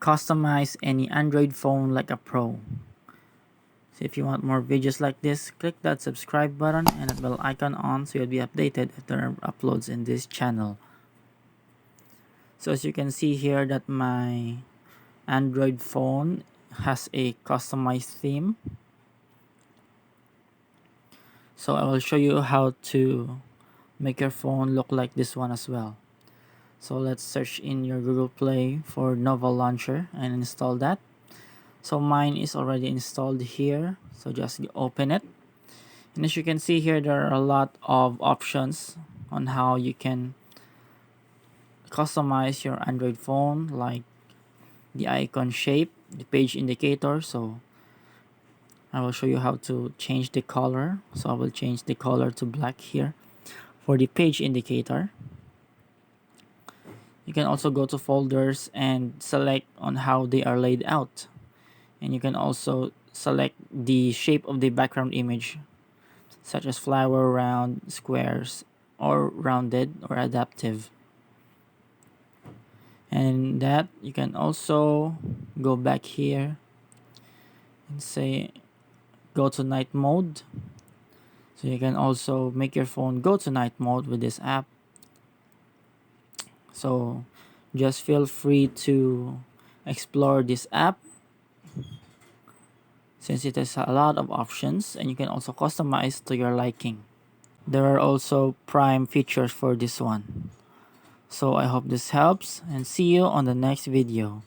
customize any Android phone like a pro. So if you want more videos like this, click that subscribe button and that bell icon on so you'll be updated if there are uploads in this channel. So as you can see here that my Android phone has a customized theme. So I will show you how to make your phone look like this one as well. So let's search in your Google Play for Nova Launcher and install that. So mine is already installed here, so just open it. And as you can see here, there are a lot of options on how you can customize your Android phone, like the icon shape, the page indicator. So I will show you how to change the color. So I will change the color to black here for the page indicator. You can also go to folders and select on how they are laid out. And you can also select the shape of the background image, such as flower, round, squares, or rounded or adaptive. And that you can also go back here and say go to night mode. So you can also make your phone go to night mode with this app. So just feel free to explore this app since it has a lot of options and you can also customize to your liking. There are also prime features for this one. So I hope this helps and see you on the next video.